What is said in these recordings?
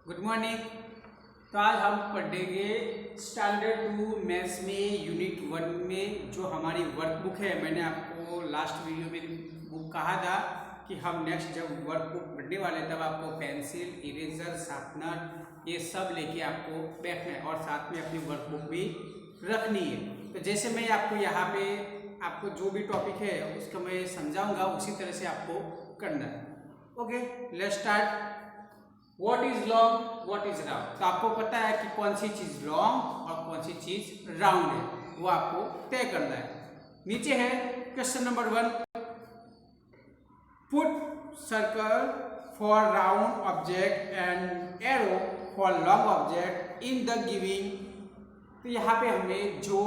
Good morning. तो आज हम पढ़ेंगे स्टैंडर्ड 2 मैथ्स में यूनिट 1 में जो हमारी वर्कबुक है। मैंने आपको लास्ट वीडियो में बुक कहा था कि हम नेक्स्ट जब वर्कबुक पढ़ने वाले तब आपको पेंसिल, इरेजर, शार्पनर ये सब लेके आपको बैठना है और साथ में अपनी वर्कबुक भी रखनी है। तो जैसे मैं आपको यहाँ पे आपको जो भी टॉपिक है उसका मैं समझाऊंगा उसी तरह से आपको करना है। Okay, let's start. What is long, what is round. तो आपको पता है कि कौन सी चीज लॉन्ग और कौन सी चीज राउंड है, वो आपको तय करना है। नीचे है question number 1, put circle for round object and arrow for long object in the giving. तो यहाँ पे हमें जो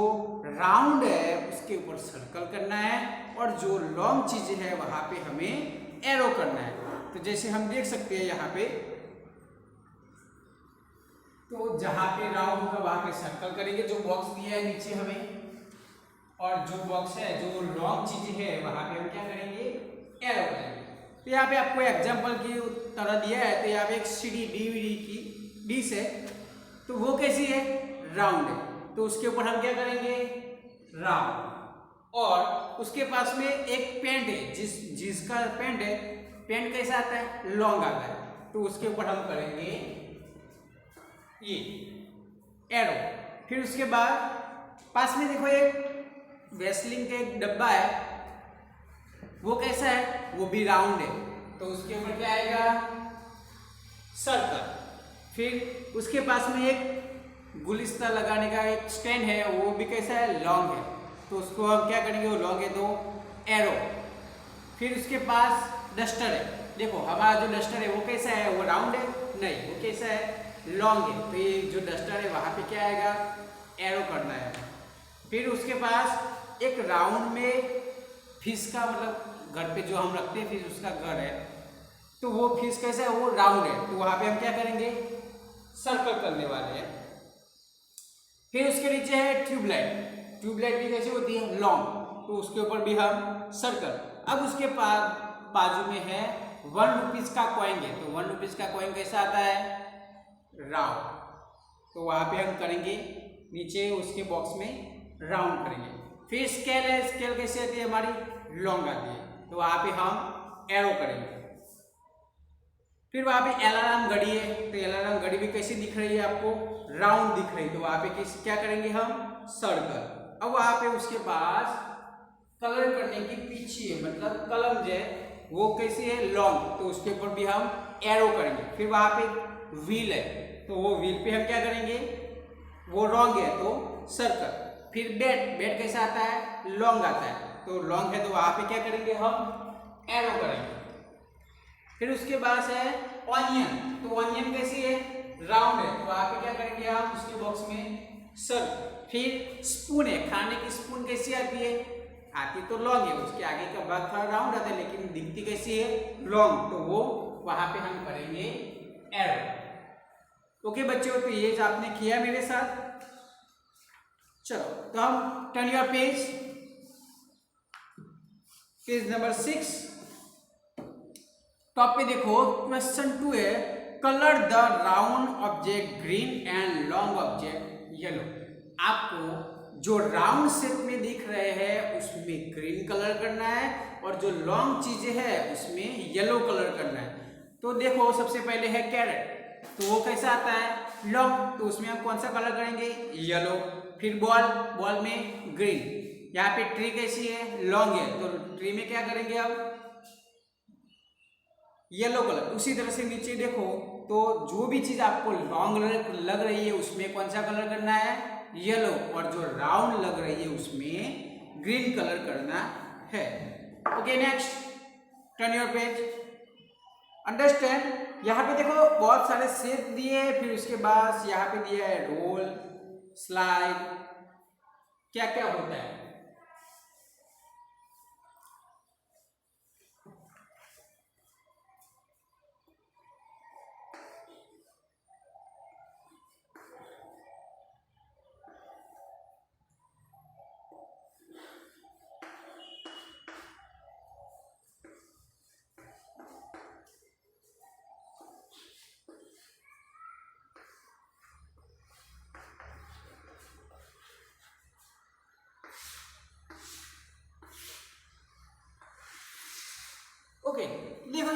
राउंड है उसके ऊपर सर्कल करना है और जो लॉन्ग चीज है वहां पे हमें एरो करना है। तो जैसे हम देख सकते हैं यहाँ पे, तो जहां पे राउंड होगा वहां पे सर्कल करेंगे, जो बॉक्स दिया है नीचे हमें, और जो बॉक्स है जो लॉन्ग चीज है वहां पे हम क्या करेंगे, एरो करेंगे। तो यहाँ पे आपको एग्जांपल की तरह दिया है। तो यहाँ पे एक सीडी डीवीडी की डिश है, तो वो कैसी है, राउंड है। तो उसके ऊपर हम क्या करेंगे, राउंड। और उसके पास में एक पेंट है, जिसका पेंट है, पेंट कैसा आता है, लॉन्ग आता है। तो उसके ऊपर हम करेंगे ये एरो। फिर उसके बाद पास में देखो एक वेस्लिंग का एक डब्बा है, वो कैसा है, वो भी राउंड है। तो उसके ऊपर क्या आएगा, सर्कल। फिर उसके पास में एक गुलिस्ता लगाने का एक स्टैंड है, वो भी कैसा है, लॉन्ग है। तो उसको हम क्या करेंगे, वो लॉन्ग है तो एरो। फिर उसके पास डस्टर है, देखो हमारा जो डस्टर है वो कैसा है, वो राउंड है, नहीं वो कैसा है, लॉन्ग है। तो ये जो डस्टर है वहां पे क्या आएगा, एरो करना है। फिर उसके पास एक राउंड में फिश का, मतलब घर पे जो हम रखते हैं फिश, उसका घर है, तो वो फिश कैसा है, वो राउंड है। तो वहां पे हम क्या करेंगे, सर्कल करने वाले हैं। फिर उसके नीचे है ट्यूबलाइट। ट्यूबलाइट भी कैसी होती है, लॉन्ग, तो उसके ऊपर भी हम सर्कल। अब उसके बाजू में है 1 रुपीज का कॉइन है। तो 1 रुपीज का कॉइन कैसा आता है, राउंड। तो वहां पे हम करेंगे नीचे उसके बॉक्स में राउंड करेंगे। फिर स्केल है, स्केल कैसे आती है हमारी, लॉन्ग आती है। तो वहां पे हम एरो करेंगे। फिर वहां पे अलार्म घड़ी है, तो अलार्म घड़ी भी कैसी दिख रही है आपको, राउंड दिख रही है। तो वहां पे क्या करेंगे हम, सर्कल। अब वहां पे उसके पास कलर करने की पीछे, मतलब कलम जो है वो कैसी है, लॉन्ग, तो उसके ऊपर भी हम एरो करेंगे। फिर वहां पे व्हील है, तो वो व्हील पे हम क्या करेंगे, वो लॉन्ग है तो सर्कल। फिर बेड, बेड कैसा आता है, लॉन्ग आता है। तो लॉन्ग है तो वहां पे क्या करेंगे, हम एरो करेंगे। फिर उसके बाद है ऑनियन, तो ऑनियन कैसी है, राउंड है। तो वहां पे क्या करेंगे हम, उसके बॉक्स में सर्कल। फिर स्पून है, खाने की स्पून कैसी आती है, आती तो लॉन्ग है, उसके आगे का भाग थोड़ा राउंड आता है, लेकिन दिखती कैसी है, लॉन्ग। तो वो वहां पे हम करेंगे एरो। ओके बच्चों, तो ये आपने किया मेरे साथ। चलो तो हम turn your page, page number 6। Top पे देखो क्वेश्चन 2 है, colour the round object green and long object yellow. आपको जो राउंड शेप में दिख रहे हैं उसमें ग्रीन कलर करना है और जो लॉन्ग चीजें है उसमें येलो कलर करना है। तो देखो सबसे पहले है कैरेट, तो वो कैसा आता है, लॉन्ग, तो उसमें हम कौन सा कलर करेंगे, येलो। फिर बॉल, बॉल में ग्रीन। यहाँ पे ट्री कैसी है, लॉन्ग है, तो ट्री में क्या करेंगे अब, येलो कलर। उसी तरह से नीचे देखो, तो जो भी चीज आपको लॉन्ग लग रही है उसमें कौन सा कलर करना है, येलो, और जो राउंड लग रही है उसमें ग्रीन कलर करना है। Okay next, turn your page, understand. यहाँ पे देखो बहुत सारे शेप दिए हैं, फिर उसके बाद यहाँ पे दिया है रोल, स्लाइड, क्या क्या होता है।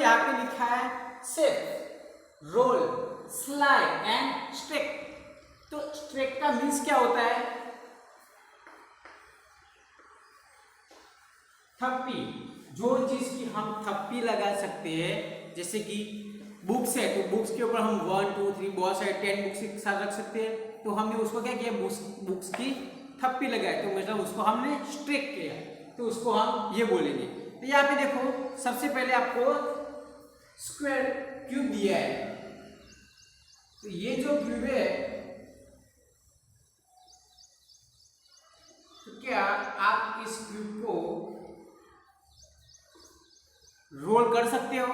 यहाँ पे लिखा है shift, roll, slide and streak. तो स्ट्रेक का मीन्स क्या होता है? थप्पी, जो चीज की हम थप्पी लगा सकते हैं, जैसे कि बुक्स है तो बुक्स के ऊपर हम 1 2 3 बहुत सारे 10 बुक्स एक साथ रख सकते हैं। तो हमने उसको क्या किया, बुक्स की थप्पी लगाई, तो मतलब उसको हमने स्ट्रेक किया, तो उसको हम ये बोलेंगे। तो यहाँ पे देखो सबसे पहले आपको स्क्वायर क्यूब दिया है, तो ये जो क्यूब है तो क्या आप इस क्यूब को रोल कर सकते हो?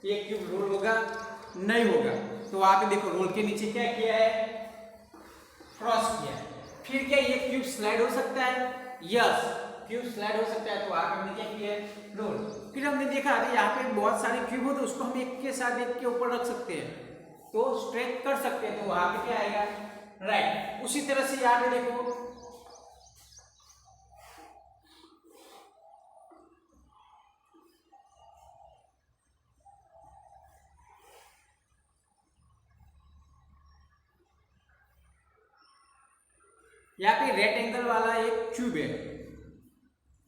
ये क्यूब रोल होगा? नहीं होगा। तो वहां पे देखो रोल के नीचे क्या किया है, क्रॉस किया है। फिर क्या ये क्यूब स्लाइड हो सकता है? यस, क्यूब स्लाइड हो सकता है। तो वहां पे हमने क्या किया है, रोल। फिर हमने देखा अरे यहाँ पे बहुत सारे क्यूब हो तो उसको हम एक के साथ एक के ऊपर रख सकते हैं, तो स्ट्रेक कर सकते हैं। तो वहां पे क्या आएगा, राइट। उसी तरह से यहाँ पे देखो यहाँ पे रेक्टेंगल वाला एक क्यूब है,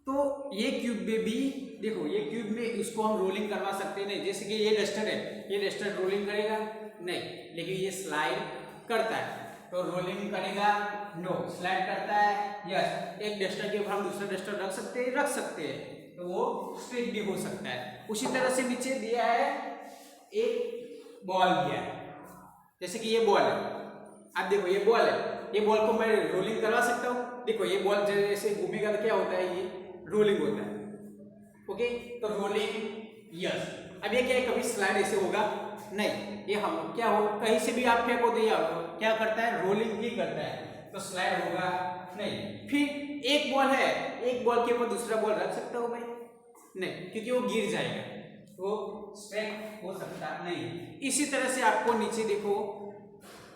तो ये क्यूब में भी देखो, ये क्यूब में इसको हम रोलिंग करवा सकते हैं। नहीं, जैसे कि ये डस्टर है, ये डस्टर रोलिंग करेगा नहीं, लेकिन ये स्लाइड करता है। तो रोलिंग करेगा नो, स्लाइड करता है यस। एक डस्टर के ऊपर हम दूसरा डस्टर रख सकते हैं, तो वो स्ट्रेट भी हो सकता है। उसी तरह से नीचे दिया है एक बॉल दिया है, जैसे कि ये बॉल है। अब देखो ये बॉल है, ये बॉल को मैं रोलिंग करवा सकता हूँ। देखो ये बॉल जैसे घूमेगा तो क्या होता है, ये रोलिंग होता है। ओके, तो रोलिंग यस। अब ये क्या है, कभी स्लाइड ऐसे होगा नहीं, ये हम क्या हो, कहीं से भी आप फेंको तो ये क्या करता है, रोलिंग ही करता है, तो स्लाइड होगा नहीं। फिर एक बॉल है, एक बॉल के ऊपर दूसरा बॉल रख सकता हूँ मैं? नहीं, क्योंकि वो गिर जाएगा, तो स्ट्रेक हो सकता नहीं। इसी तरह से आपको नीचे देखो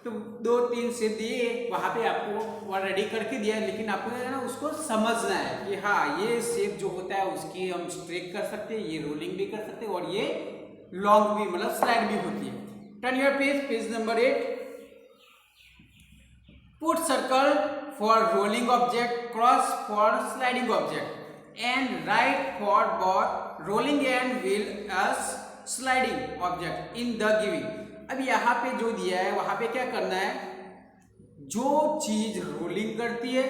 तो 2 3 से दिए, वहां पे आपको रेडी करके दिया है, लेकिन आपको है ना उसको समझना है कि हाँ ये शेप जो होता है उसकी हम स्ट्रेक कर सकते हैं, ये रोलिंग भी कर सकते हैं, और ये लॉन्ग भी मतलब स्लाइड भी होती है। Turn your page number 8। Put circle for rolling object, cross for sliding object and write for both rolling and wheel as sliding object in the giving. अब यहाँ पे जो दिया है वहां पे क्या करना है, जो चीज रोलिंग करती है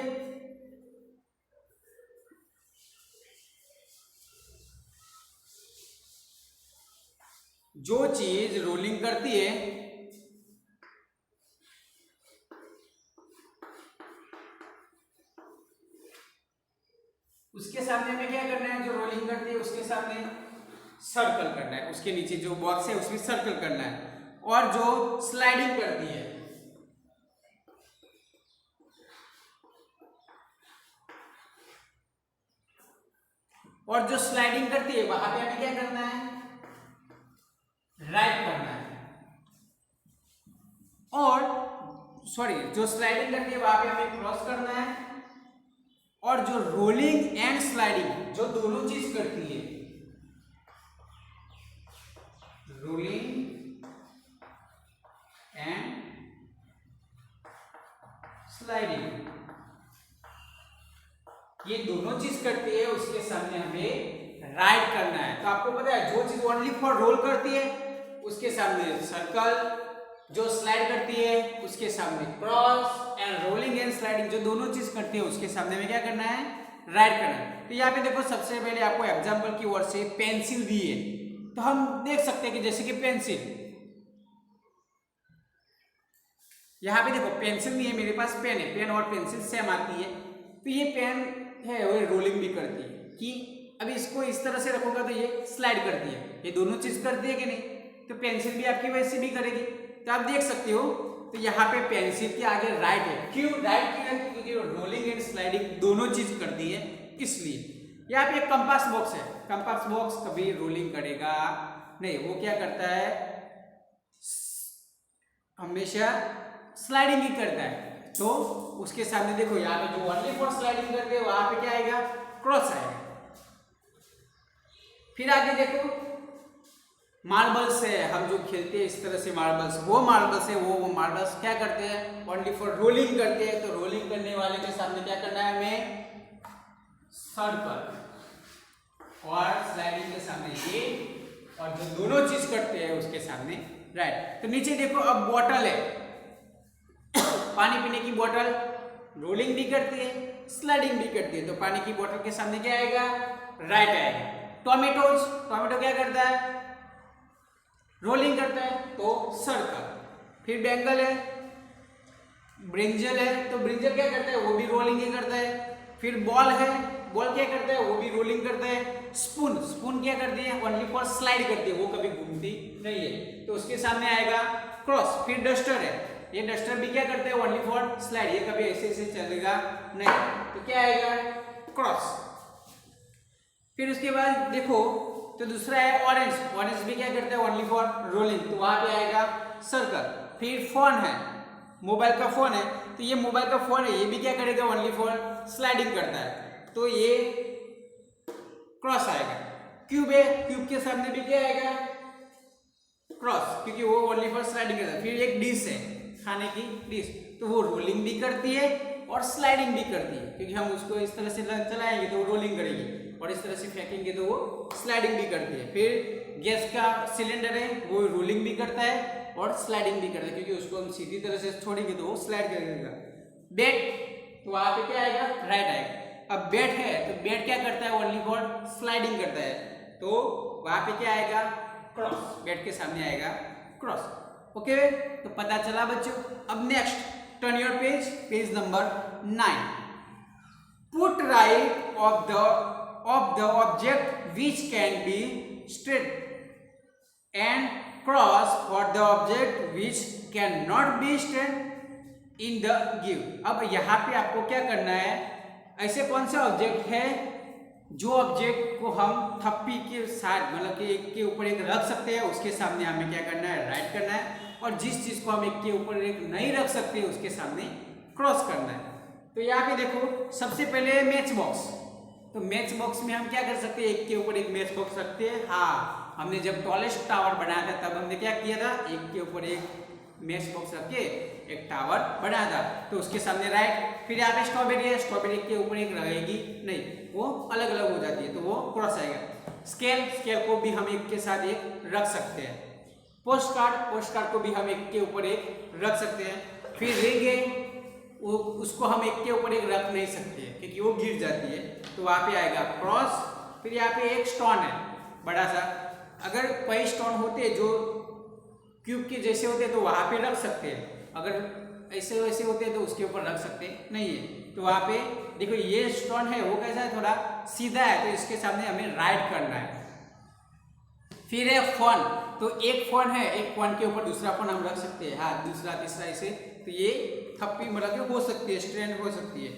उसके सामने में क्या करना है, जो रोलिंग करती है उसके सामने सर्कल करना है, उसके नीचे जो बॉक्स है उसमें सर्कल करना है। और जो स्लाइडिंग करती है वहां पे हमें क्या करना है, राइट करना है। और सॉरी, जो स्लाइडिंग करती है वहां पे हमें क्रॉस करना है। और जो रोलिंग एंड स्लाइडिंग जो दोनों चीज करती है, रोलिंग एंड स्लाइडिंग ये दोनों चीज करती है, उसके सामने हमें राइट करना है। तो आपको पता है जो चीज ओनली फॉर रोल करती है उसके सामने सर्कल, जो स्लाइड करती है उसके सामने cross, and rolling and sliding जो दोनों चीज करती है उसके सामने में क्या करना है, राइट करना है। तो यहाँ पे देखो सबसे पहले आपको एग्जाम्पल की ओर से पेंसिल दी है, तो हम देख सकते हैं कि जैसे कि पेंसिल, यहाँ पे देखो पेंसिल नहीं है मेरे पास, पेन है, पेन और पेंसिल सेम आती है। तो ये पेन है वो रोलिंग भी करती है कि अभी इसको इस तरह से रखोगा तो ये स्लाइड करती है, ये दोनों चीज करती है कि नहीं, तो पेंसिल भी आपकी वैसे भी करेगी। तो आप देख सकते हो, तो यहाँ पे पेंसिल के आगे राइट है, क्यों राइट क्यों है, क्योंकि रोलिंग एंड स्लाइडिंग दोनों चीज करती है इसलिए। यहाँ पे एक कंपास बॉक्स है, कंपास बॉक्स कभी रोलिंग करेगा नहीं, वो क्या करता है, हमेशा स्लाइडिंग ही करता है। तो उसके सामने देखो यहाँ पे जो ओनली फॉर स्लाइडिंग करते हैं वहां पे क्या आएगा, क्रॉस आएगा। फिर आगे देखो मार्बल्स है, हम जो खेलते हैं इस तरह से मार्बल्स, वो मार्बल्स है, वो मार्बल्स क्या करते हैं, ओनली फॉर रोलिंग करते हैं। तो रोलिंग करने वाले के सामने क्या करना है हमें, सर्कल, और स्लाइडिंग के सामने ये, और जो दोनों चीज करते हैं उसके सामने राइट। तो नीचे देखो, अब बॉटल है, पानी पीने की बॉटल, रोलिंग भी करती है, स्लाइडिंग भी करती है। तो पानी की बॉटल के सामने क्या आएगा, राइट आएगा। टोमेटोज, टोमेटो क्या करता है, रोलिंग करता है, तो सर्कल। फिर बैंगल है, ब्रिंजल है, तो ब्रिंजल क्या करता है, वो भी रोलिंग ही करता है। फिर बॉल है, बॉल क्या करता है, वो भी रोलिंग करता है। स्पून, स्पून क्या करती है, ओनली फॉर स्लाइड करती है, वो कभी घूमती नहीं है, तो उसके सामने आएगा क्रॉस। फिर डस्टर है, ये डस्टर भी क्या करते हैं, ओनली फॉर स्लाइड, ये कभी ऐसे ऐसे चलेगा नहीं, तो क्या आएगा, क्रॉस। फिर उसके बाद देखो, तो दूसरा है ऑरेंज, ऑरेंज भी क्या करता है, ओनली फॉर रोलिंग, तो वहां पे आएगा सर्कल। फिर फोन है, मोबाइल का फोन है, तो ये मोबाइल का फोन है, ये भी क्या करेगा, ओनली फॉर स्लाइडिंग करता है, तो ये क्रॉस आएगा। क्यूब है, क्यूब के सामने भी क्या आएगा, क्रॉस, क्योंकि वो ओनली फॉर स्लाइडिंग करता है। फिर एक डिश है, खाने की डिश, तो वो रोलिंग भी करती है और स्लाइडिंग भी करती है, क्योंकि हम उसको इस तरह से चलाएंगे तो वो रोलिंग करेगी, और इस तरह से फेंकेंगे तो वो स्लाइडिंग भी करती है। फिर गैस का सिलेंडर है, वो रोलिंग भी करता है और स्लाइडिंग भी करता है, क्योंकि उसको हम सीधी तरह से छोड़ेंगे तो वो स्लाइड करेगा। बेड, तो वहां पे क्या आएगा, राइट आएगा। अब बेड है, तो बेड क्या करता है, ओनली फॉर स्लाइडिंग करता है, तो वहां पे क्या आएगा, क्रॉस, बेड के सामने आएगा क्रॉस। ओके, तो पता चला बच्चों। अब next, turn your page, page number 9। Put right of the object which can be straight and cross for the object which can not be straight in the give. अब यहाँ पे आपको क्या करना है, ऐसे कौन से ऑब्जेक्ट है जो ऑब्जेक्ट को हम थप्पी के साथ, मतलब कि एक के ऊपर एक रख सकते हैं, उसके सामने हमें क्या करना है, राइट करना है, और जिस चीज को हम एक के ऊपर एक नहीं रख सकते उसके सामने क्रॉस करना है। तो यहाँ पे देखो, सबसे पहले मैच बॉक्स, तो मैच बॉक्स में हम क्या कर सकते हैं, एक के ऊपर एक मैच बॉक्स रखते हैं। हाँ, हमने जब टॉलेस्ट टावर बनाया था तब हमने क्या किया था, एक के ऊपर एक मैच बॉक्स रख के एक टावर बनाया था, तो उसके सामने राइट। फिर यहाँ पे स्ट्रॉबेरी है, स्ट्रॉबेरी के ऊपर एक रहेगी नहीं, वो अलग अलग हो जाती है, तो वो क्रॉस आएगा। स्केल, स्केल को भी हम एक के साथ एक रख सकते हैं। पोस्ट कार्ड, पोस्ट कार्ड को भी हम एक के ऊपर एक रख सकते हैं। फिर रिंग है, उसको हम एक के ऊपर एक रख नहीं सकते क्योंकि वो गिर जाती है, तो वहां पे आएगा क्रॉस। फिर यहाँ पे एक स्टोन है बड़ा सा, अगर कई स्टोन होते जो क्यूब के जैसे होते तो वहां पे रख सकते हैं, अगर ऐसे वैसे होते तो उसके ऊपर रख सकते नहीं है, तो वहां पे देखो ये स्टोन है वो कैसा है, थोड़ा सीधा है, तो इसके सामने हमें राइट करना है। फिर है फोन, तो एक फोन है, एक फोन के ऊपर दूसरा फोन हम रख सकते हैं, हाँ दूसरा तीसरा ऐसे, तो ये थप्पी मतलब हो सकती है, स्ट्रेंड हो सकती है।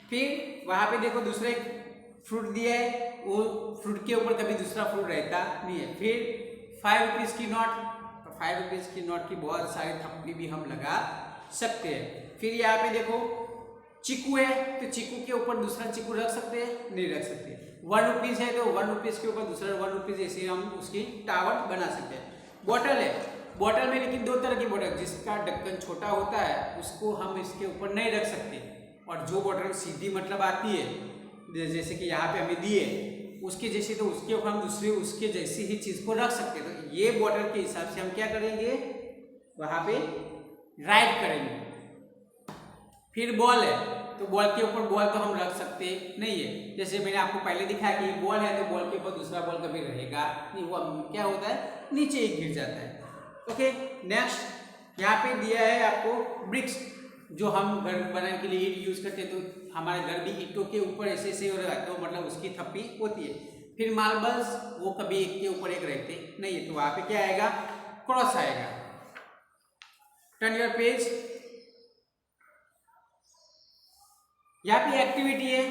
फिर वहां पे देखो दूसरा एक फ्रूट दिया है, वो फ्रूट के ऊपर कभी दूसरा फ्रूट रहता नहीं है। फिर 5 रुपीज की नोट, तो 5 रुपीज की नोट की बहुत सारी थप्पी भी हम लगा सकते हैं। फिर यहाँ पे देखो चीकू है, तो चीकू के ऊपर दूसरा चीकू रख सकते हैं, नहीं रख सकते। 1 रुपीज है, तो 1 रुपीज के ऊपर दूसरा 1 रुपीज ऐसे हम उसकी टावर बना सकते हैं। बॉटल है, बॉटल में लेकिन दो तरह की बॉटल, जिसका ढक्कन छोटा होता है उसको हम इसके ऊपर नहीं रख सकते, और जो बॉटल सीधी मतलब आती है जैसे कि यहाँ पे हमें दी है उसके जैसे, तो उसके ऊपर हम दूसरे उसके जैसी ही चीज को रख सकते हैं। तो ये बॉटल के हिसाब से हम क्या करेंगे, वहां पे राइट करेंगे। फिर बॉल है, तो बॉल के ऊपर बॉल तो हम रख सकते नहीं है, जैसे मैंने आपको पहले दिखाया कि बॉल है तो बॉल के ऊपर दूसरा बॉल कभी रहेगा नहीं, वो क्या होता है नीचे ही गिर जाता है। ओके, नेक्स्ट यहाँ पे दिया है आपको ब्रिक्स, जो हम घर बनाने के लिए ईट यूज करते हैं, तो हमारे घर भी ईंटों के ऊपर ऐसे ऐसे हो रहा है, तो मतलब उसकी थप्पी होती है। फिर मार्बल्स, वो कभी एक के ऊपर एक रहते नहीं है, तो वहां पे क्या आएगा, क्रॉस आएगा। टर्न योर पेज, यहाँ पे एक्टिविटी है,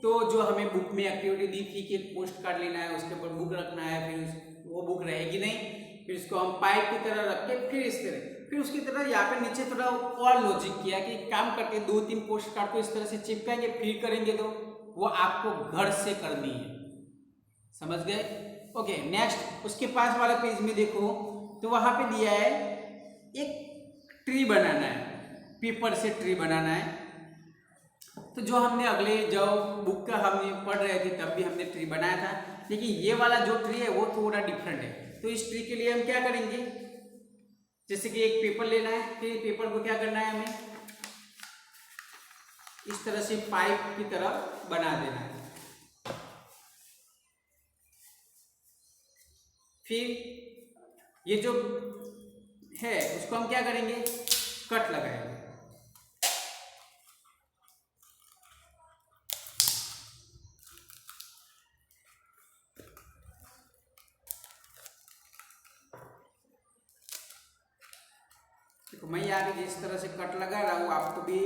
तो जो हमें बुक में एक्टिविटी दी थी कि पोस्ट कार्ड लेना है, उसके ऊपर बुक रखना है, फिर वो बुक रहेगी नहीं, फिर इसको हम पाइप की तरह रख के फिर इस तरह, फिर उसकी तरह यहाँ पे नीचे थोड़ा और लॉजिक किया कि काम करके 2-3 पोस्ट कार्ड को इस तरह से चिपकाएंगे, फिर करेंगे तो वो आपको घर से करनी है, समझ गए। ओके नेक्स्ट उसके पास वाला पेज में देखो तो वहां पे दिया है एक ट्री बनाना है, पेपर से ट्री बनाना है। तो जो हमने अगले जब बुक का हमने पढ़ रहे थे तब भी हमने ट्री बनाया था, लेकिन ये वाला जो ट्री है वो थोड़ा डिफरेंट है। तो इस ट्री के लिए हम क्या करेंगे, जैसे कि एक पेपर लेना है, फिर पेपर को क्या करना है, हमें इस तरह से पाइप की तरह बना देना है। फिर ये जो है उसको हम क्या करेंगे, कट लगाएंगे। देखो मैं यहाँ पे जिस तरह से कट लगा रहा हूँ, आपको भी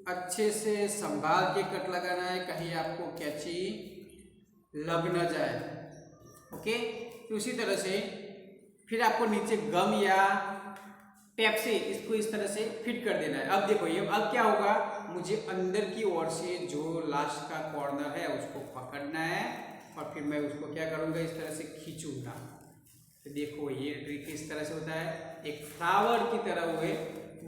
अच्छे से संभाल के कट लगाना है, कहीं आपको कैंची लग न जाए। ओके, तो उसी तरह से फिर आपको नीचे गम या टेप से इसको इस तरह से फिट कर देना है। अब देखो ये अब क्या होगा, मुझे अंदर की ओर से जो लास्ट का कॉर्नर है उसको पकड़ना है और फिर मैं उसको क्या करूँगा, इस तरह से खींचूंगा। तो देखो ये ट्रिक इस तरह से होता है, एक फ्लावर की तरह हुए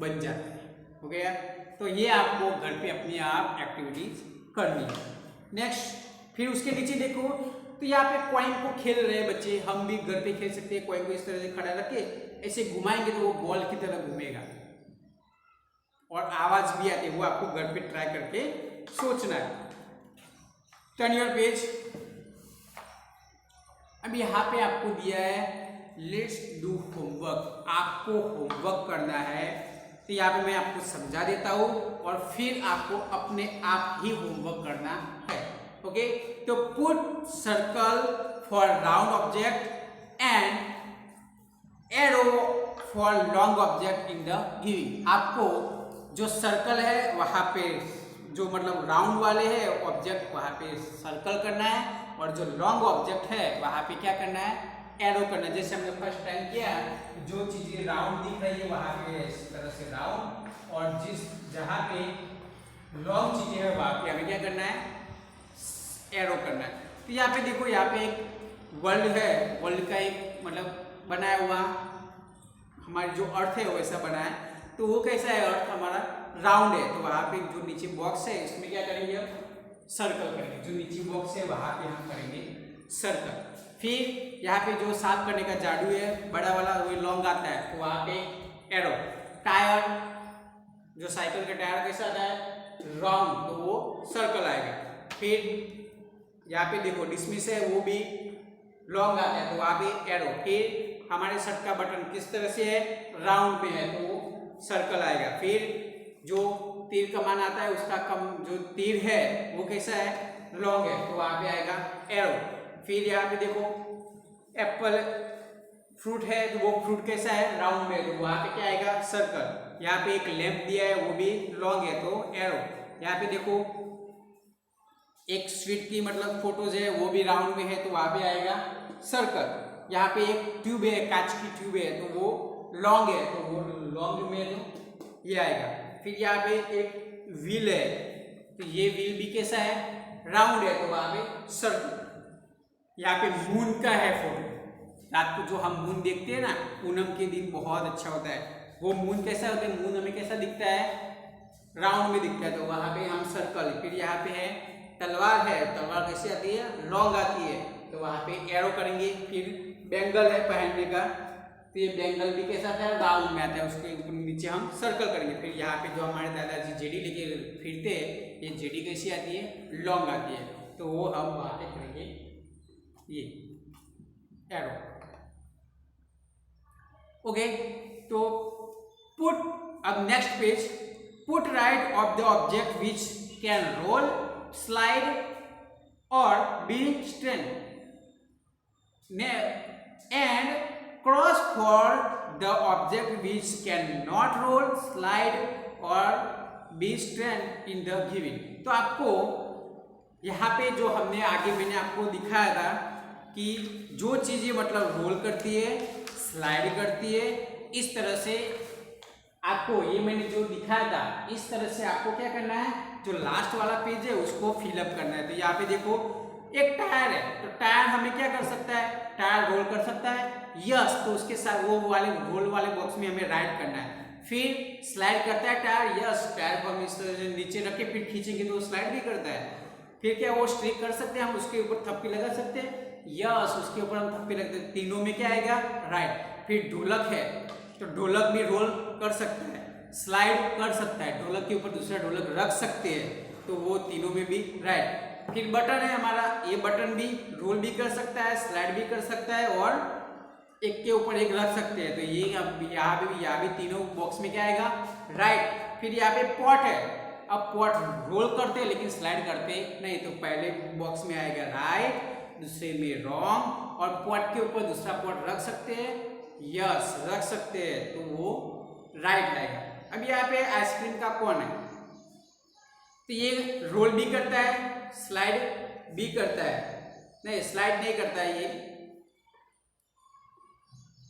बन जाता है। हो गया, तो ये आपको घर पे अपने आप एक्टिविटीज करनी है। नेक्स्ट फिर उसके नीचे देखो तो यहाँ पे कॉइन को खेल रहे हैं बच्चे, हम भी घर पे खेल सकते हैं। कॉइन को इस तरह से खड़ा रख के ऐसे घुमाएंगे तो वो बॉल की तरह घूमेगा और आवाज भी आती है, वो आपको घर पे ट्राई करके सोचना है। Turn your page. अब यहाँ पे आपको दिया है लेट्स डू होमवर्क, आपको होमवर्क करना है। तो यहाँ पे मैं आपको समझा देता हूँ और फिर आपको अपने आप ही होमवर्क करना है। ओके, तो put circle for round object and arrow for long object in the giving. आपको जो सर्कल है वहाँ पे, जो मतलब राउंड वाले है ऑब्जेक्ट वहाँ पे सर्कल करना है, और जो लॉन्ग ऑब्जेक्ट है वहाँ पे क्या करना है, एरो करना है। जैसे हमने फर्स्ट टाइम किया, जो चीजें राउंड दिख रही है वहाँ पे इस तरह से राउंड, और जिस जहाँ पे लॉन्ग चीजें है वहाँ पे हमें क्या करना है, एरो करना है। तो यहाँ पे देखो, यहाँ पे एक वर्ल्ड है, वर्ल्ड का एक मतलब बनाया हुआ हमारी जो अर्थ है वैसा बना है। तो वो कैसा है, अर्थ हमारा राउंड है। तो वहाँ पे जो नीचे बॉक्स है इसमें क्या करेंगे, अब सर्कल करेंगे। जो नीचे बॉक्स है वहाँ पे हम करेंगे सर्कल। फिर यहाँ पे जो साफ करने का झाड़ू है बड़ा वाला, वो लॉन्ग आता है, तो वहाँ पे एरो। टायर, जो साइकिल का टायर कैसा आता है, राउंड, तो वो सर्कल आएगा। फिर यहाँ पे देखो डिसमिस है, वो भी लॉन्ग आता है, तो वहाँ पे एरो। फिर हमारे शर्ट का बटन किस तरह से है, राउंड में है, तो वो सर्कल आएगा। फिर जो तीर कमान आता है उसका जो तीर है वो कैसा है, लॉन्ग है, तो वहाँ पे आएगा एरो। फिर यहाँ पे देखो एप्पल फ्रूट है, तो वो फ्रूट कैसा है, राउंड में, तो वहाँ पे क्या आएगा, सर्कल। यहाँ पे एक लैंप दिया है वो भी लॉन्ग है, तो एरो। यहाँ पे देखो एक स्वीट की मतलब फोटोज है वो भी राउंड में है, तो वहाँ पे आएगा सर्कल। यहाँ पे एक ट्यूब है, कांच की ट्यूब है, तो वो लॉन्ग है, तो वो लॉन्ग में तो ये आएगा। फिर यहाँ पे एक व्हील है, तो ये व्हील भी कैसा है, राउंड है, तो वहाँ पे सर्कल। यहाँ पे मून का है फोटो, रात को जो हम मून देखते हैं ना, पूनम के दिन बहुत अच्छा होता है। वो मून कैसा होता है, मून हमें कैसा दिखता है, राउंड में दिखता है, तो वहाँ पे हम सर्कल। फिर यहाँ पे है तलवार है, तलवार कैसे आती है, लॉन्ग आती है, तो वहाँ पे एरो करेंगे। फिर बैंगल है पहनने का, तो ये बैंगल भी कैसा आता है, राउंड में आता है, उसके नीचे हम सर्कल करेंगे। फिर यहाँ पे जो हमारे दादाजी जेडी लेके फिरते हैं, ये जेडी कैसी आती है, लॉन्ग आती है, तो वो हम वहाँ पे करेंगे ये एरो। ओके, तो पुट, अब next page, put right of the object which can roll, slide or be strain and cross for the object which can not roll, slide or be strain in the giving. तो आपको यहाँ पे जो हमने आगे मैंने आपको दिखाया था कि जो चीजें मतलब रोल करती है, स्लाइड करती है, इस तरह से आपको ये मैंने जो दिखाया था, इस तरह से आपको क्या करना है, जो लास्ट वाला पेज है उसको फिलअप करना है। तो यहाँ पे देखो एक टायर है तो टायर हमें क्या कर सकता है, टायर रोल कर सकता है, यस, तो उसके साथ वो वाले रोल वाले बॉक्स में हमें राइट करना है। फिर स्लाइड करता है टायर, यस, टायर को हम इस तरह से नीचे रख के फिर खींचेंगे तो स्लाइड भी करता है। फिर क्या वो स्ट्रिक कर सकते हैं, हम उसके ऊपर थप्पी लगा सकते हैं, यस, उसके ऊपर हम थप्पी लगते हैं, तीनों में क्या आएगा, राइट। फिर ढोलक है तो ढोलक भी रोल कर सकता है, स्लाइड कर सकता है, ढोलक के ऊपर दूसरा ढोलक रख सकते हैं, तो वो तीनों में भी राइट। फिर बटन है हमारा, ये बटन भी रोल भी कर सकता है, स्लाइड भी कर सकता है और एक के ऊपर एक रख सकते हैं, तो ये यहाँ भी तीनों बॉक्स में क्या आएगा, राइट। फिर यहाँ पे पॉट है, अब पॉट रोल करते हैं लेकिन स्लाइड करते नहीं, तो पहले बॉक्स में आएगा राइट, दूसरे में रॉन्ग, और पॉट के ऊपर दूसरा पॉट रख सकते हैं, यस, रख सकते हैं, तो वो राइट आएगा। अब यहाँ पे आइसक्रीम का कौन है, तो ये रोल भी करता है, स्लाइड भी करता है, नहीं स्लाइड नहीं करता है, ये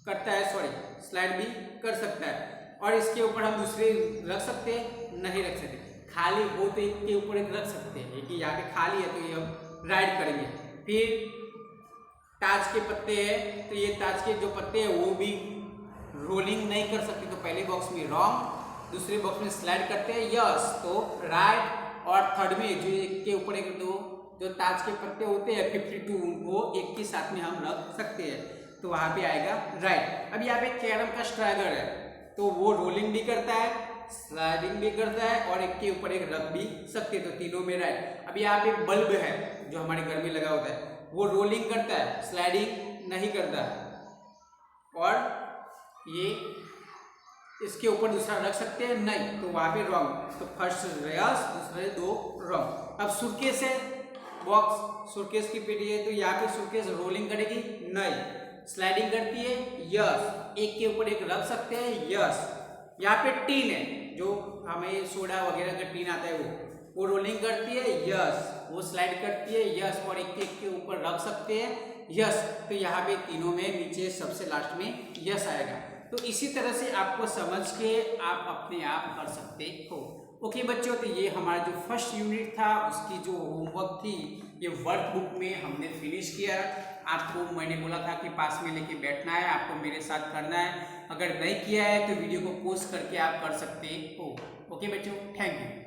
करता है, सॉरी, स्लाइड भी कर सकता है, और इसके ऊपर हम दूसरे रख सकते हैं, नहीं रख सकते, खाली हो तो एक के ऊपर एक रख सकते हैं, कि यहाँ पे खाली है तो ये हम राइट करेंगे। फिर ताज के पत्ते हैं, तो ये ताज के जो पत्ते हैं वो भी रोलिंग नहीं कर सकते, तो पहले बॉक्स में रॉन्ग, दूसरे बॉक्स में स्लाइड करते हैं, यस, तो राइट, और थर्ड में जो एक के ऊपर एक दो जो ताज के पत्ते होते हैं 52 उनको एक के साथ में हम रख सकते हैं, तो वहां पे आएगा राइट। अब यहाँ पे कैरम का स्ट्राइगर है, तो वो रोलिंग भी करता है, स्लाइडिंग भी करता है, और एक के ऊपर एक रख भी सकते, तो तीनों में राइट। अब यहाँ पे बल्ब है जो हमारे घर में लगा होता है, वो रोलिंग करता है, स्लाइडिंग नहीं करता, और ये इसके ऊपर दूसरा रख सकते हैं, नहीं, तो वहां पे रॉन्ग, तो फर्स्ट यस, दूसरे दो रॉन्ग। अब सूटकेस है बॉक्स, सूटकेस की पेटी है, तो यहाँ पे सूटकेस रोलिंग करेगी, नहीं, स्लाइडिंग करती है, यस, एक के ऊपर एक रख सकते हैं, यस। यहाँ पे टीन है, जो हमें सोडा वगैरह का टीन आता है वो रोलिंग करती है, यस, वो स्लाइड करती है, यस, और एक के ऊपर रख सकते हैं, यस, तो यहाँ पे तीनों में नीचे सबसे लास्ट में यस आएगा। तो इसी तरह से आपको समझ के आप अपने आप कर सकते हो। ओके बच्चों, तो ये हमारा जो फर्स्ट यूनिट था उसकी जो होमवर्क थी ये वर्कबुक में हमने फिनिश किया। आपको मैंने बोला था कि पास में लेके बैठना है, आपको मेरे साथ करना है, अगर नहीं किया है तो वीडियो को पॉज करके आप कर सकते हो। ओके बच्चों, थैंक यू।